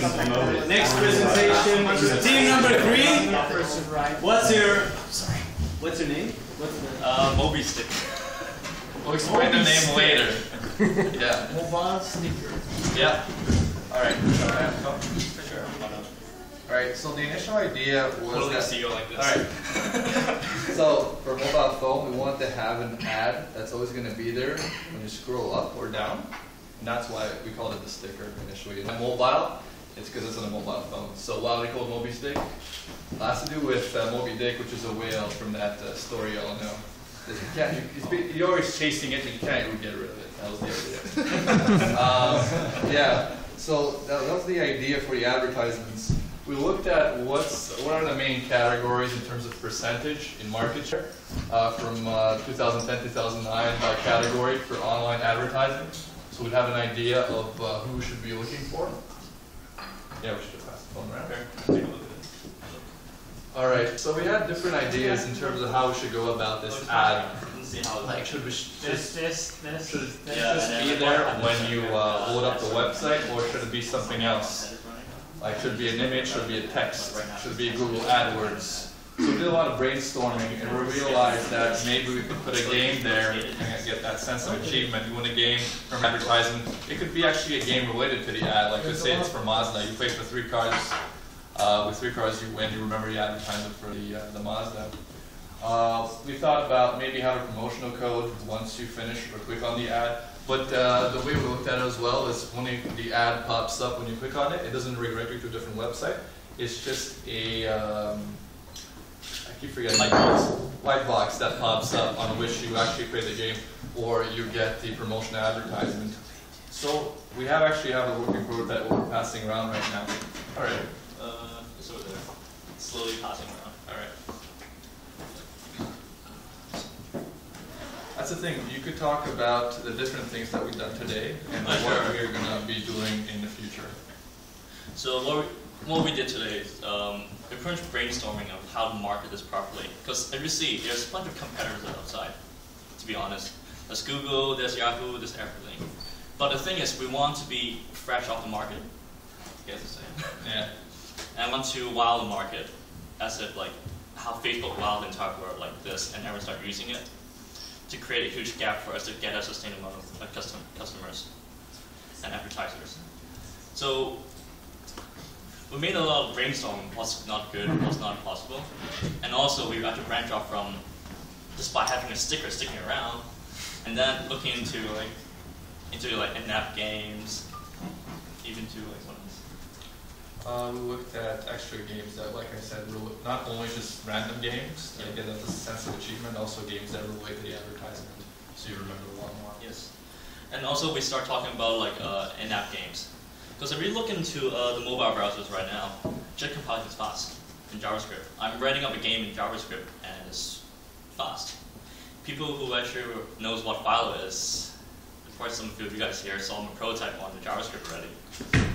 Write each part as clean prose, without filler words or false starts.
Next presentation, team number 3. What's your name? MobyStick. We'll explain the name later. Yeah. Mobile sticker. Yeah. Alright. Sure. Alright, so the initial idea was that CEO like this. Alright. So for mobile phone, we want to have an ad that's always going to be there when you scroll up or down. And that's why we called it the sticker initially. And mobile, it's because it's on a mobile phone. So why we call it MobyStick? It has to do with Moby Dick, which is a whale from that story you all know. You're always chasing it and you can't even get rid of it. That was the idea. Yeah, so that was the idea for the advertisements. We looked at what are the main categories in terms of percentage in market share from 2010-2009 by category for online advertising. So we'd have an idea of who we should be looking for. Yeah, we should pass the phone around. Okay, take a look at it. All right, so we had different ideas in terms of how we should go about this ad. Like, should this just be there when you load up the website, or should it be something else? Like, should it be an image, should it be a text, should it be Google AdWords? So we did a lot of brainstorming, and we realized that maybe we could put a game there and get that sense of achievement. You win a game from advertisement. It could be actually a game related to the ad. Like, let's say it's for Mazda. You play for 3 cars. With 3 cars you win, you remember the advertisement for the Mazda. We thought about maybe have a promotional code once you finish or click on the ad. But the way we looked at it as well is when the ad pops up when you click on it, it doesn't redirect you to a different website. It's just a, I keep forgetting, white box that pops up on which you actually play the game or you get the promotional advertisement. So we actually have a working prototype that we're passing around right now. All right. It's over there. Slowly passing around. Alright. That's the thing, you could talk about the different things that we've done today and what we're going to be doing in the future. So what we did today is we're pretty much brainstorming of how to market this properly. Because as you see, there's a bunch of competitors outside, to be honest. There's Google, there's Yahoo, there's everything. But the thing is, we want to be fresh off the market. You guys are saying? Yeah. And I want to wow the market, as if like how Facebook wowed the entire world like this, and everyone started using it to create a huge gap for us to get a sustainable amount of customers and advertisers. So we made a lot of brainstorming what's not good, what's not possible, and also we had to branch off from just by having a sticker sticking around, and then looking into in-app games, even to like what else? We looked at extra games that, like I said, not only just random games that get a sense of achievement, also games that relate to the advertisement, so you remember a lot more. Yes, and also we start talking about like in-app games, because if you look into the mobile browsers right now, JIT compiling is fast in JavaScript. I'm writing up a game in JavaScript and it's fast. People who actually knows what file is, of course some of you guys here saw my prototype on the JavaScript already.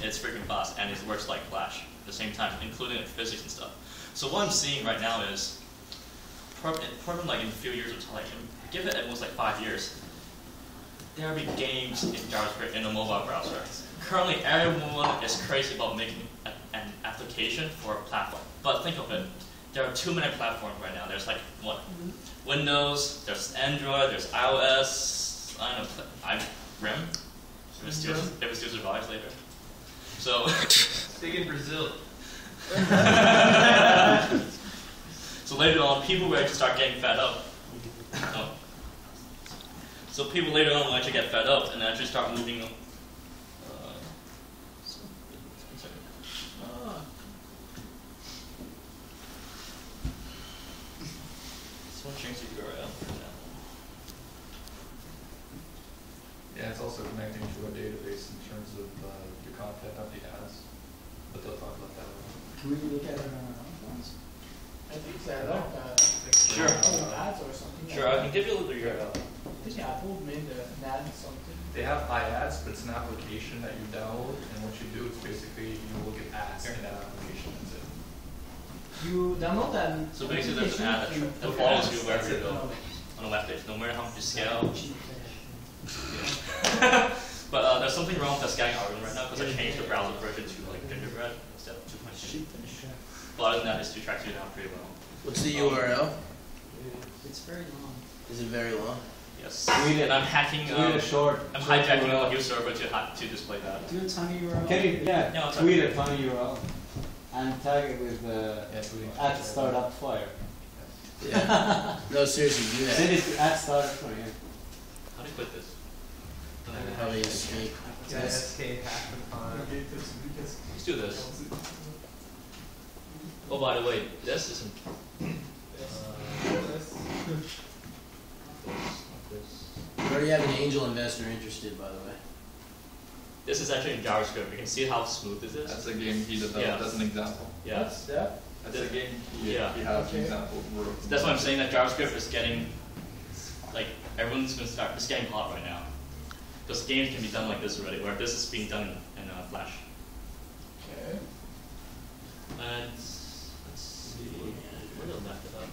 It's freaking fast, and it works like Flash at the same time, including physics and stuff. So what I'm seeing right now is, probably like in a few years of time, give it almost like 5 years, there will be games in JavaScript in a mobile browser. Currently, everyone is crazy about making an application for a platform. But think of it, there are too many platforms right now. There's like, what? Windows, there's Android, there's iOS, I don't know, RIM, if it still survives later. So, big in Brazil. So later on, people will actually start getting fed up. So people later on will actually get fed up and actually start moving on. Someone change the URL for example. Yeah, it's also connecting to a database in terms of the content of the ads, but they'll talk about that. Can we look at it once? I think that Sure. ads or something. Sure, I can give you a little URL. I think Apple made an ad something. They have iAds, but it's an application that you download, and what you do is basically you look at ads in that application. That's it. You download that. So basically there's an ad that follows you wherever you go on a web page, no matter how much you scale. But there's something wrong with the scanning algorithm right now because I changed the browser version to like Gingerbread. red instead of 2.2. But other than that, it's two tracks you down pretty well. What's the URL? It's very long. Is it very long? Yes. Tweet it. And I'm hacking. Tweet a short. I'm short hijacking URL. a new server to display that. Do a tiny URL. Can you, Yeah, yeah, I'll tweet type a funny URL and tag it with at Startupifier. Yeah. No, seriously, do Send that. it to at Startupifier. How do you quit this? How do you escape? Escape Hackathon. Let's do this. Oh, by the way, this isn't. We already have an angel investor interested, by the way. This is actually in JavaScript. You can see how smooth this is. That's a game he developed Yeah. as an example. Yeah. What's that? That's a game he Yeah. has Okay. an example. That's why I'm saying that JavaScript is getting, like, everyone's going to start, it's getting hot right now. Because games can be done like this already, where this is being done in Flash. Okay. And let's see, where did I map it up?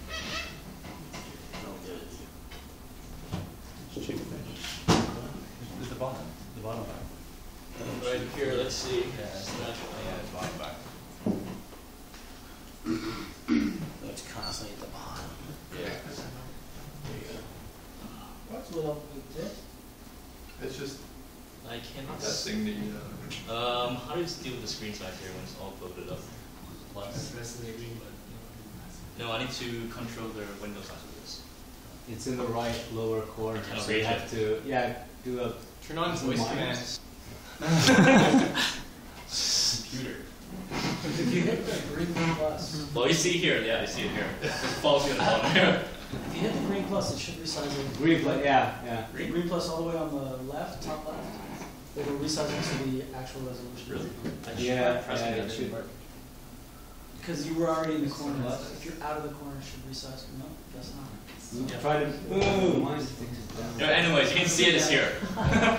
It's the bottom. The bottom line. Right here, let's see. it's bottom back. It's constantly at the bottom. Yeah. What's with up with this? It's just I cannot. testing the. How do you deal with the screen size here when it's all loaded up? Plus. No, I need to control the window size of this. It's in the right lower corner. Kind of So you raise have to, do a Turn on voice Minus. commands. Computer. If you hit the green plus, Well, you see here, yeah, you see it here. It falls you on the bottom here. if you hit the green plus, it should resize it. green play. Yeah. The green plus all the way on the left, top left. It will resize it to the actual resolution. Really? I Yeah, pressing yeah, that it didn't should. work. Because you were already in the corner. What? If you're out of the corner, it should resize. No, guess not. You try to. Boom. Mine sticks it down. No, anyways, you can see it is here. Yeah,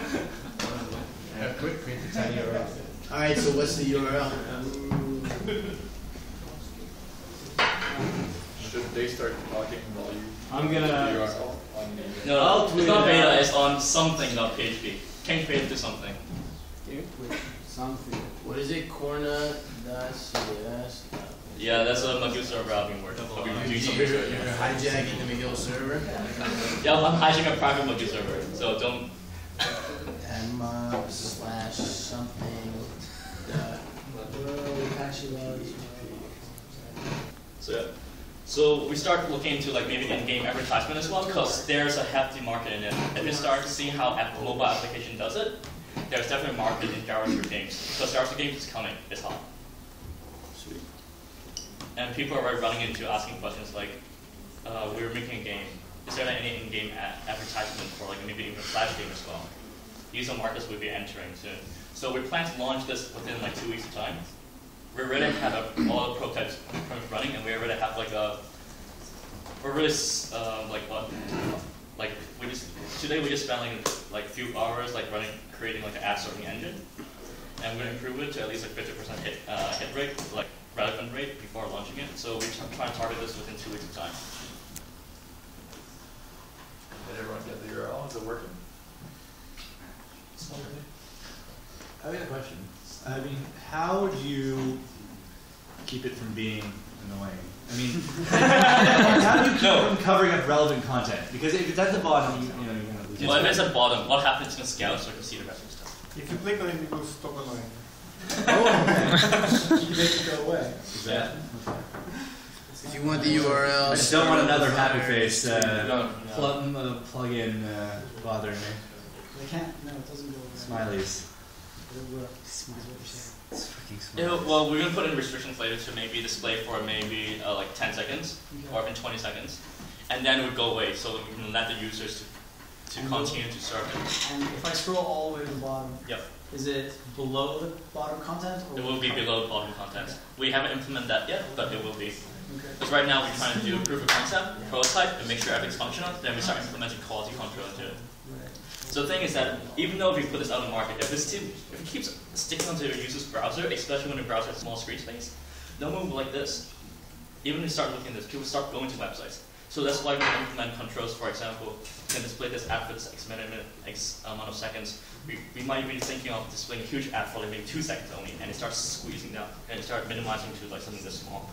quick, create the tiny URL. Alright, so what's the URL? Should they start talking while you? I'm gonna. URL on the. No, tweet it's not it beta, out. it's on something.php. Can create it to something. Something. What is it? Corna.cs. Yeah, that's a McGill server I've been working on. I've been doing some You're research. hijacking the McGill server? Yeah, I'm hijacking a private McGill server, so don't. Mob/something. Apache logs. So yeah. So we start looking into like maybe in-game advertisement as well, because there's a hefty market in it. If you start seeing how mobile application does it, there's definitely a market in JavaScript games. Because JavaScript games is coming, it's hot. Sweet. And people are already running into asking questions like, we're making a game. Is there any in-game advertisement for like maybe even a Flash game as well? These are markets we'll be entering soon. So we plan to launch this within like 2 weeks of time. We already have all the prototypes running, and we already have like we're really today we just spent like a few hours like creating like an ad serving engine, and we're gonna improve it to at least like 50% hit rate, like relevant rate before launching it. So we're trying to target this within 2 weeks of time. Did everyone get the URL? Is it working? I have a question. I mean, how would you keep it from being annoying? I mean, how do you keep it from covering up relevant content? Because if it's at the bottom, you're gonna lose it. Well, if it's at the bottom, what happens in Scout so I can see the rest of the stuff? If you click on it, it will stop annoying. Oh, you can make it go away. Yeah. If you want the URL, I just don't want another happy face No. plug-in bothering me. They can't. No, it doesn't go away. Smileys. It will. Is what you're saying. It's fucking Yeah, smileys. well, we're gonna put in restrictions later to maybe display for maybe like 10 seconds or even 20 seconds, and then it would go away. So we can let the users to continue to serve it. And if I scroll all the way to the bottom, Yep. is it below the bottom content? Or It will be below bottom content. We haven't implemented that yet, but it will be. Okay. Because right now we're trying to do proof of concept, prototype, and make sure everything's functional. Then we start implementing quality control into it. Right. So the thing is that even though we put this out in the market, if it keeps sticking onto your user's browser, especially when the browser has small screen space, no one will like this. Even when you start looking at this, people start going to websites. So that's why we implement controls. For example, you can display this ad for this X amount of seconds. We might be thinking of displaying a huge ad for like maybe 2 seconds only, and it starts squeezing down, and it starts minimizing to like something this small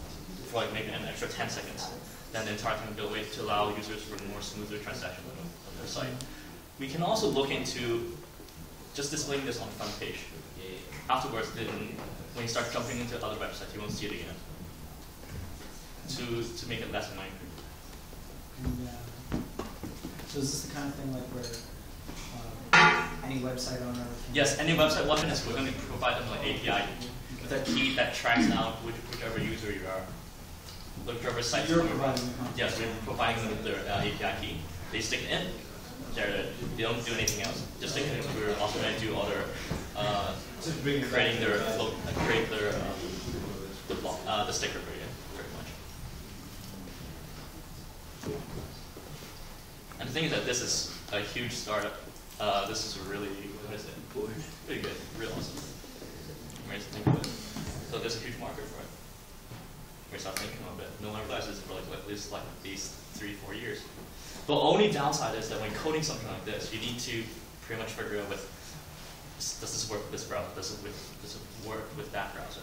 for like maybe an extra 10 seconds. Then the entire thing will build a way to allow users for more smoother transaction of their site. We can also look into just displaying this on the front page. Afterwards, then when you start jumping into other websites, you won't see it again. To make it less annoying. And, so is this the kind of thing like where any website owner can... Yes, any website. What is we're going to provide them like API with a key that tracks down whichever user you are, whichever site You're you are. providing the content. Yes, we're providing them with their API key. They stick it in. They don't do anything else. Just stick it in. We're also going to do other creating their the sticker for you, pretty much. And the thing is that this is a huge startup. This is really, what is it? Pretty good, real awesome. Amazing to think of it. So there's a huge market for it. We start thinking of it. No one realizes it for at least these 3-4 years. The only downside is that when coding something like this, you need to pretty much figure out does this work with this browser? Does it work with that browser?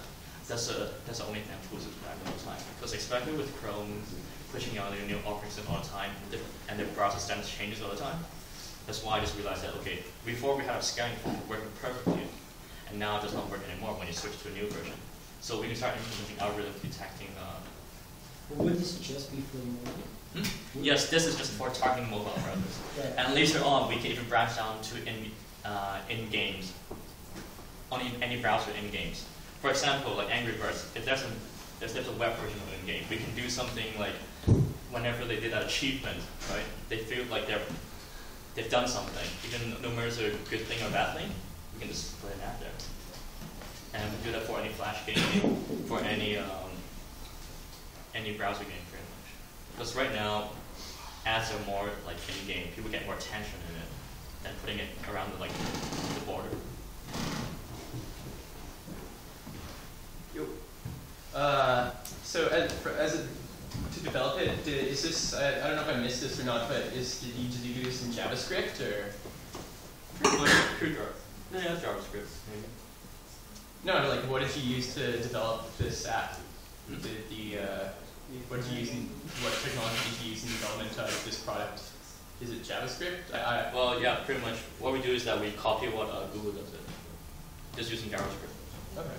That's the only thing I'm choosing back all the time. Because especially with Chrome pushing out new offerings all the time, and the browser stance changes all the time. That's why I just realized that, okay, before we had a scanning form working perfectly, and now it does not work anymore when you switch to a new version. So we can start implementing algorithms detecting. Well, would this just be for mobile? Yes, this is just for targeting mobile browsers. Right. And later on, we can even branch down to in games, on any browser in games. For example, like Angry Birds, if there's a web version of in game, we can do something like whenever they did that achievement, right? They feel like they've done something, even no matter it's a good thing or bad thing, we can just put an ad there. And we do that for any Flash game, for any browser game, pretty much. Because right now, ads are more like in-game. People get more attention in it than putting it around the border. So to develop it, is this? I don't know if I missed this or not, but did you do this in JavaScript or? Yeah, JavaScript maybe. No, like what did you use to develop this app? What did you use? What technology did you use in development of this product? Is it JavaScript? Well, yeah, pretty much. What we do is that we copy what Google does it, just using JavaScript. Okay.